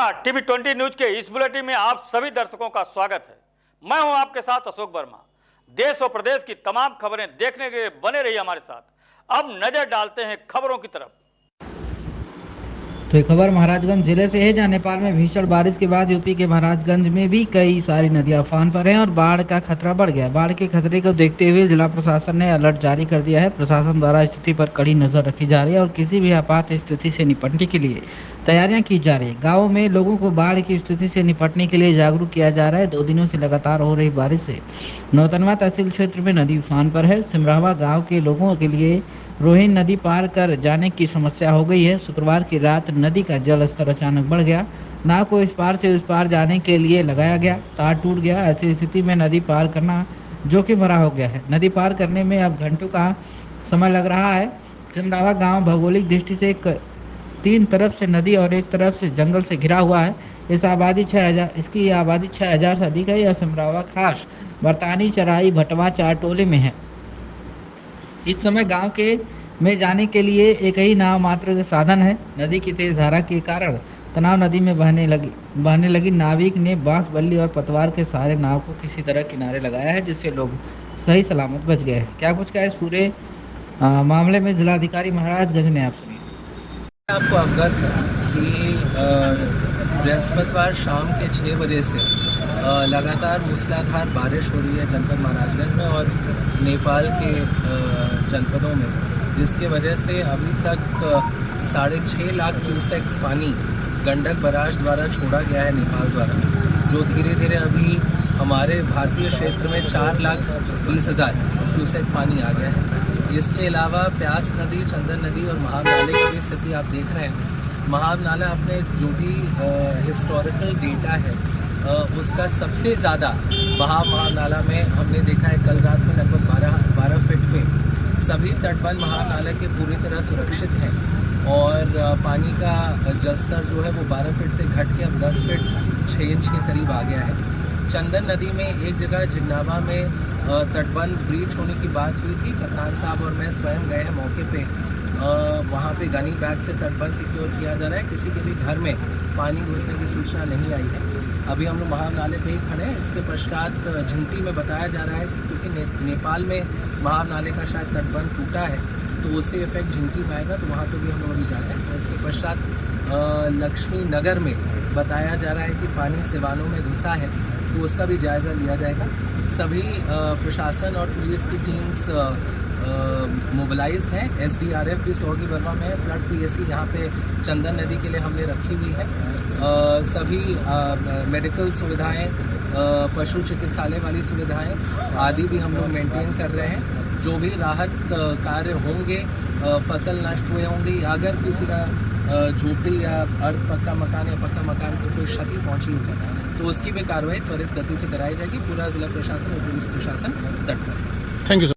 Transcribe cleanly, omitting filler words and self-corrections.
नमस्कार, TV 20 news के इस बुलेटिन में आप सभी दर्शकों का स्वागत है। मैं हूं आपके साथ अशोक वर्मा। देश और प्रदेश की तमाम खबरें देखने के लिए बने रहिए हमारे साथ। अब नजर डालते हैं खबरों की तरफ। तो ये खबर महाराजगंज जिले से है, जहां नेपाल में भीषण बारिश के बाद यूपी के महाराजगंज में भी कई सारी नदियां उफान पर हैं और बाढ़ का खतरा बढ़ गया है। बाढ़ के खतरे को देखते हुए जिला प्रशासन ने अलर्ट जारी कर दिया है। प्रशासन द्वारा स्थिति पर कड़ी नजर रखी जा रही है और किसी भी आपात स्थिति से निपटने के लिए तैयारियां की जा रही है। गाँव में लोगों को बाढ़ की स्थिति से निपटने के लिए जागरूक किया जा रहा है। 2 दिनों से लगातार हो रही बारिश से नौतनवा तहसील क्षेत्र में नदी उफान पर है। सिमरावा गाँव के लोगों के लिए रोहिन नदी पार कर जाने की समस्या हो गई है। शुक्रवार की रात नदी का जल स्तर अचानक बढ़ गया। नाव को इस पार से उस पार जाने के लिए लगाया गया, तार टूट गया। ऐसी स्थिति में नदी पार करना जोखिम भरा हो गया है। नदी पार करने में अब घंटों का समय लग रहा है। सिमरावा गांव भौगोलिक दृष्टि से 3 तरफ से नदी और एक तरफ से जंगल से घिरा हुआ है। इसकी आबादी 6000 से अधिक है। यह सिमरावा खास बरतानी चराई भटवा 4 टोले में है। इस समय गांव के में जाने के लिए एक ही नाव मात्र साधन है। नदी की तेज धारा के कारण तनाव नदी में बहने लगी। नाविक ने बांस बल्ली और पतवार के सहारे नाव को किसी तरह किनारे लगाया है, जिससे लोग सही सलामत बच गए हैं। क्या कुछ का इस पूरे मामले में जिलाधिकारी महाराजगंज ने आप सुनिए। आपको अवगत है कि बृहस्पतिवार शाम के 6 बजे से लगातार मूसलाधार बारिश हो रही है जनपद महाराजगंज में और नेपाल के जनपदों में, जिसके वजह से अभी तक 6.5 लाख क्यूसेक्स पानी गंडक बराज द्वारा छोड़ा गया है नेपाल द्वारा, जो धीरे धीरे अभी हमारे भारतीय क्षेत्र में 4,20,000 क्यूसेक पानी आ गया है। इसके अलावा प्यास नदी, चंदन नदी और महाव नाले की भी स्थिति आप देख रहे हैं। महाव नाला अपने जो भी हिस्टोरिकल डेटा है उसका सबसे ज़्यादा बहाव महाव नाला में हमने देखा है। कल रात में लगभग 12 फीट पे सभी तटबंध महाव नाले के पूरी तरह सुरक्षित हैं और पानी का जलस्तर जो है वो 12 फीट से घट के अब 10 फीट 6 इंच के करीब आ गया है। चंदन नदी में एक जगह जिन्नावा में तटबंध ब्रीच होने की बात हुई थी। कप्तान साहब और मैं स्वयं गए हैं मौके पे। वहाँ पे गनी बैग से तटबंध सिक्योर किया जा रहा है। किसी के भी घर में पानी घुसने की सूचना नहीं आई है। अभी हम लोग महाव नाले पे ही खड़े हैं। इसके पश्चात झिंती में बताया जा रहा है कि क्योंकि नेपाल में महाव नाले का शायद तटबंध टूटा है, तो उससे इफेक्ट झिंती में आएगा, तो वहाँ पे भी हम लोग अभी जा रहे हैं। इसके पश्चात लक्ष्मी नगर में बताया जा रहा है कि पानी सिवानों में घुसा है, तो उसका भी जायज़ा लिया जाएगा। सभी प्रशासन और पुलिस की टीम्स मोबिलाइज हैं। SDRF भी सोगी वर्मा में है। फ्लड PSC यहाँ पे चंदन नदी के लिए हमने रखी हुई है। सभी मेडिकल सुविधाएं, पशु चिकित्सालय वाली सुविधाएं आदि भी हम लोग मेंटेन कर रहे हैं। जो भी राहत कार्य होंगे, फसल नष्ट हुए होंगे या अगर किसी का झोपड़ी या अर्ध पक्का मकान या पक्का मकान को कोई क्षति पहुंची होगी, तो उसकी भी कार्रवाई त्वरित गति से कराई जाएगी। पूरा जिला प्रशासन और पुलिस प्रशासन तत्पर है। Thank you sir.